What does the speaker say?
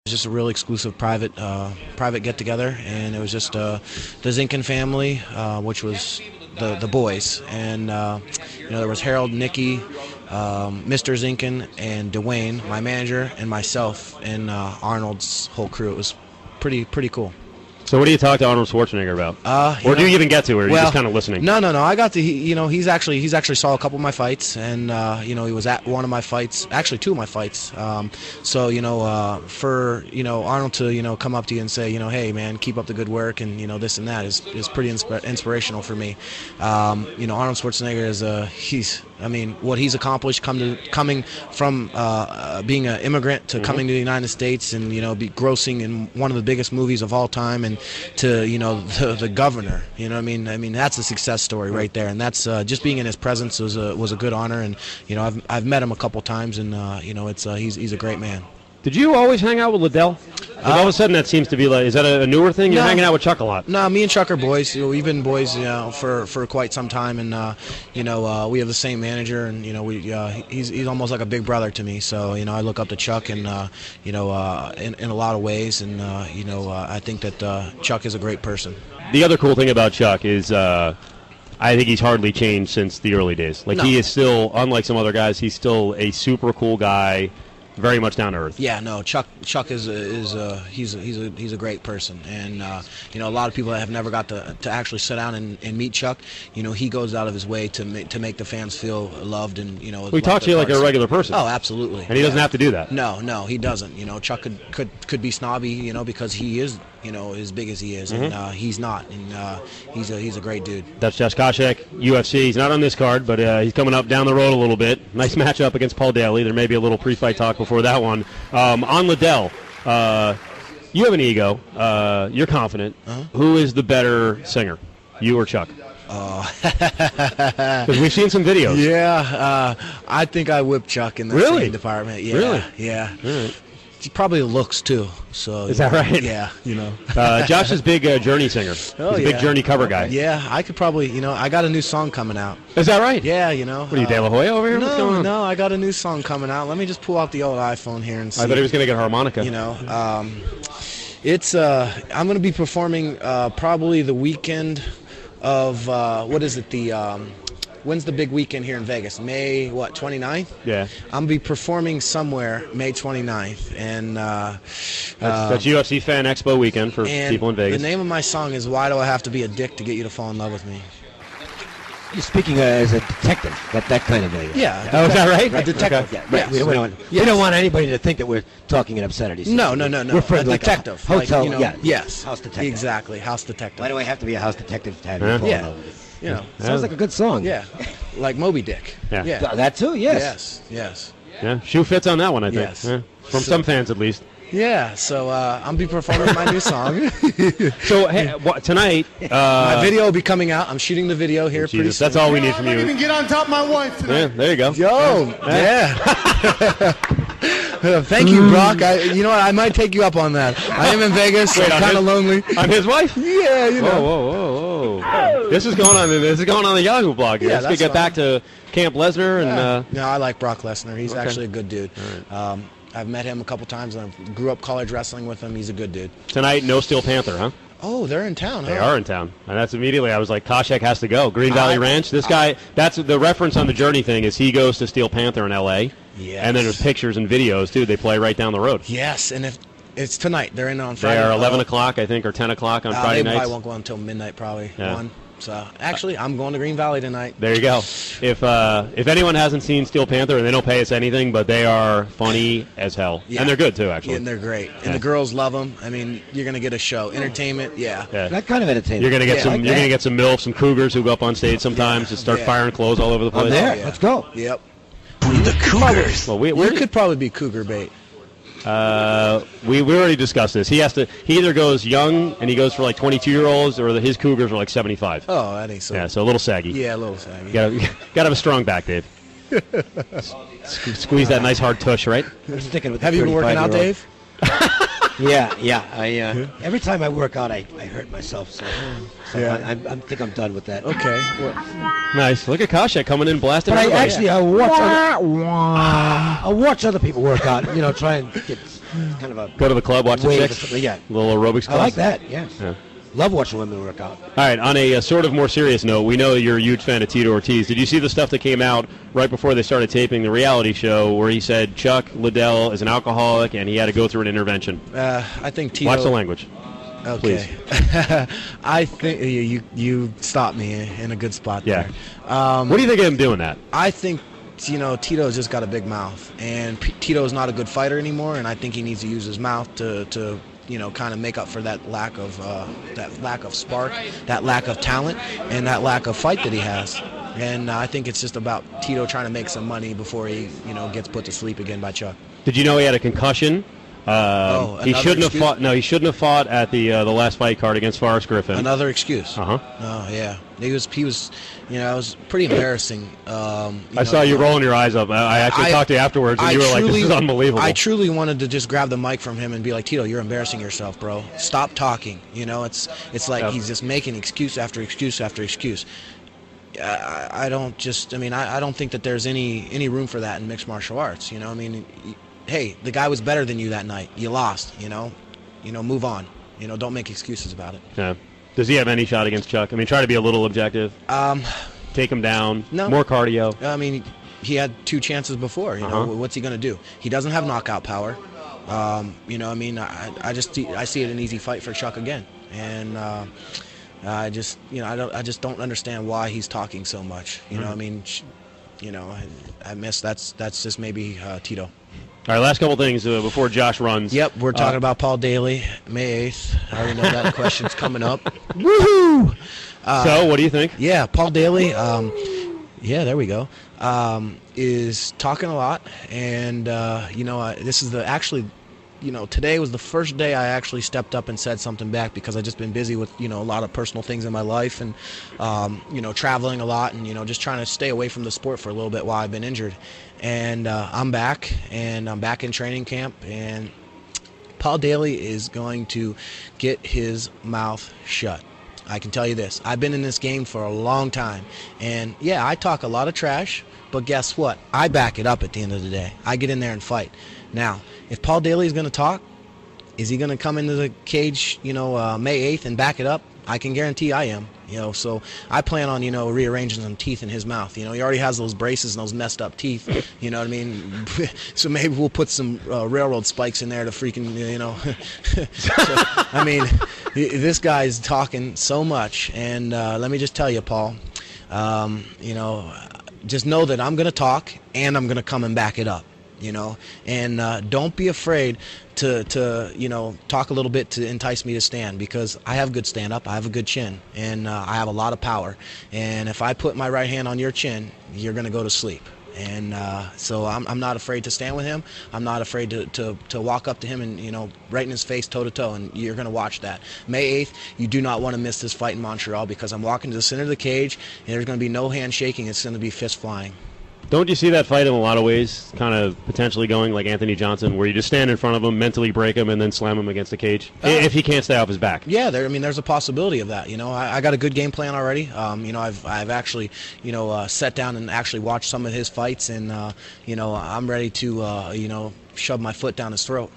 Just a really exclusive private get together, and it was just the Zinkin family, which was the boys, and there was Harold, Nicky, Mr. Zinkin, and Dwayne, my manager, and myself, and Arnold's whole crew. It was pretty cool. So what do you talk to Arnold Schwarzenegger about? Or do you even get to, or are you just kind of listening? No. I got to. He's actually saw a couple of my fights, and he was at one of my fights, actually two of my fights. So for Arnold to come up to you and say, hey man, keep up the good work, and this and that is pretty inspirational for me. Arnold Schwarzenegger is what he's accomplished coming from being an immigrant to coming to the United States and be grossing in one of the biggest movies of all time, and to the governor. That's a success story right there, and that's just being in his presence was a good honor. And I've met him a couple times, and he's a great man. Did you always hang out with Liddell? All of a sudden, that seems to be like, is that a newer thing? You're hanging out with Chuck a lot. No, me and Chuck are boys. We've been boys, for quite some time, and we have the same manager, and he's almost like a big brother to me. So I look up to Chuck, and in a lot of ways, and I think that Chuck is a great person. The other cool thing about Chuck is, I think he's hardly changed since the early days. He is still, unlike some other guys, he's still a super cool guy. Very much down to earth. Yeah, no. Chuck is he's a great person, and a lot of people that have never got to actually sit down and meet Chuck. He goes out of his way to make the fans feel loved, and he talks to you like a regular person. Oh, absolutely. And he doesn't have to do that. No, he doesn't. Chuck could be snobby, because he is as big as he is, and he's not, and he's a great dude. That's Josh Koscheck, UFC. He's not on this card, but he's coming up down the road a little bit. Nice matchup against Paul Daley. There may be a little pre-fight talk before that one. On Liddell, you have an ego. You're confident. Who is the better singer, you or Chuck? Because we've seen some videos. Yeah, I think I whipped Chuck in the singing department. Yeah, really? Yeah. Right. He probably looks too. So is that right? Yeah, Josh is big Journey singer. He's a big Journey cover guy. Yeah, I could probably, I got a new song coming out. Is that right? Yeah, What are you, De La Hoya over here? What's going on? No, I got a new song coming out. Let me just pull out the old iPhone here and see. I thought he was going to get harmonica. It's I'm going to be performing probably the weekend of what is it? When's the big weekend here in Vegas? May 29th? Yeah. I'm going to be performing somewhere May 29th, and that's UFC Fan Expo weekend for people in Vegas. The name of my song is "Why Do I Have to Be a Dick to Get You to Fall in Love with Me." You're speaking as a detective, that kind of a... Yeah. Oh, is that right? A detective. Okay. Yeah, right. We don't want anybody to think that we're talking in obscenities. No. We're friends, a detective. Like hotel, yes. House detective. Exactly, house detective. Why do I have to be a house detective to have you fall in love with me? Sounds like a good song. Yeah, like Moby Dick. Yeah. That too, yes. Yes. Yeah, shoe fits on that one, I think. Yes. Yeah. From some fans, at least. Yeah, so I'll be performing my new song. So tonight, my video will be coming out. I'm shooting the video here pretty soon. That's all we need from you. I might even get on top of my wife tonight. Yeah, there you go. Yo, yeah. Thank you, Brock. I might take you up on that. I am in Vegas. I'm kind of lonely. I'm his wife? Yeah, Whoa. This is going on the Yahoo blog here. Let's get back to Camp Lesnar. And no, I like Brock Lesnar. He's actually a good dude. Right. I've met him a couple times, and I grew up college wrestling with him. He's a good dude. Tonight, no Steel Panther, huh? Oh, they're in town, huh? They are in town. And that's immediately, I was like, Koscheck has to go. Green Valley Ranch. This guy, that's the reference on the Journey thing is he goes to Steel Panther in L.A. Yes. And then there's pictures and videos, too. They play right down the road. Yes, and if it's tonight. They're in on Friday. They are 11 o'clock, I think, or 10 o'clock on Friday nights. They probably won't go until midnight, probably. Yeah. 1. So, actually, I'm going to Green Valley tonight. There you go. If anyone hasn't seen Steel Panther, and they don't pay us anything, but they are funny as hell. Yeah. And they're good, too, actually. Yeah, and they're great. And the girls love them. I mean, you're going to get a show. Entertainment, yeah. That kind of entertainment. You're going to get some you're going to get some MILFs, some cougars who go up on stage sometimes and start firing clothes all over the place. I'm there. Yeah. Let's go. Yep. The Cougars. Well, There could probably be cougar bait. We already discussed this. He either goes young and he goes for like 22-year-olds, or his cougars are like 75. Oh, that ain't so. Yeah, so a little saggy. Yeah, a little saggy. You gotta have a strong back, Dave. Squeeze that nice hard tush, right? I'm sticking with Have you been working out, Dave? Yeah. Every time I work out, I hurt myself. So I think I'm done with that. Okay. Nice. Look at Koscheck coming in blasting. But I watch other people work out. Try and get kind of a Go to the club, watch the wave or chicks. something. Yeah, A little aerobics class. I like that. Yeah. Yeah. Love watching women work out. All right, on a sort of more serious note, we know that you're a huge fan of Tito Ortiz. Did you see the stuff that came out right before they started taping the reality show where he said Chuck Liddell is an alcoholic and he had to go through an intervention? I think Tito. Watch the language. Okay. I think you stopped me in a good spot Yeah. there. What do you think of him doing that? I think, Tito's just got a big mouth, and Tito's not a good fighter anymore, and I think he needs to use his mouth to kind of make up for that lack of spark, that lack of talent, and that lack of fight that he has. And I think it's just about Tito trying to make some money before he, gets put to sleep again by Chuck. Did you know he had a concussion? He shouldn't have fought. No, he shouldn't have fought at the last fight card against Forrest Griffin. Another excuse. Uh huh. Oh yeah, he was. It was pretty embarrassing. I saw you rolling your eyes up. I actually talked to you afterwards, and you were like, "This is unbelievable." I truly wanted to just grab the mic from him and be like, "Tito, you're embarrassing yourself, bro. Stop talking." It's like he's just making excuse after excuse after excuse. I don't think that there's any room for that in mixed martial arts. Hey, the guy was better than you that night. You lost. Move on. Don't make excuses about it. Yeah. Does he have any shot against Chuck? Try to be a little objective. Take him down. No. More cardio. He had 2 chances before. What's he going to do? He doesn't have knockout power. I see it an easy fight for Chuck again, and I just don't understand why he's talking so much. I miss that's just maybe Tito. All right, last couple things before Josh runs. Yep, we're talking about Paul Daley, May 8th. I already know that question's coming up. Woohoo! So, what do you think? Yeah, Paul Daley, there we go, is talking a lot. And, this is today was the first day I actually stepped up and said something back because I've just been busy with, a lot of personal things in my life and, traveling a lot and, just trying to stay away from the sport for a little bit while I've been injured. And I'm back, and I'm back in training camp, and Paul Daley is going to get his mouth shut. I can tell you this. I've been in this game for a long time, and, yeah, I talk a lot of trash, but guess what? I back it up at the end of the day. I get in there and fight. Now, if Paul Daley is going to talk, is he going to come into the cage, May 8th and back it up? I can guarantee I am. So I plan on, rearranging some teeth in his mouth. He already has those braces and those messed up teeth. You know what I mean? So maybe we'll put some railroad spikes in there to freaking, So, this guy's talking so much. And let me just tell you, Paul, just know that I'm going to talk and I'm going to come and back it up. And don't be afraid to talk a little bit to entice me to stand, because I have good stand-up, I have a good chin, and I have a lot of power. And if I put my right hand on your chin, you're going to go to sleep. And so I'm not afraid to stand with him. I'm not afraid to walk up to him and, right in his face, toe-to-toe, and you're going to watch that. May 8th, you do not want to miss this fight in Montreal, because I'm walking to the center of the cage, and there's going to be no handshaking. It's going to be fist flying. Don't you see that fight in a lot of ways kind of potentially going like Anthony Johnson, where you just stand in front of him, mentally break him, and then slam him against the cage if he can't stay off his back? Yeah, there's a possibility of that. I got a good game plan already. I've actually, sat down and actually watched some of his fights, and, I'm ready to, shove my foot down his throat.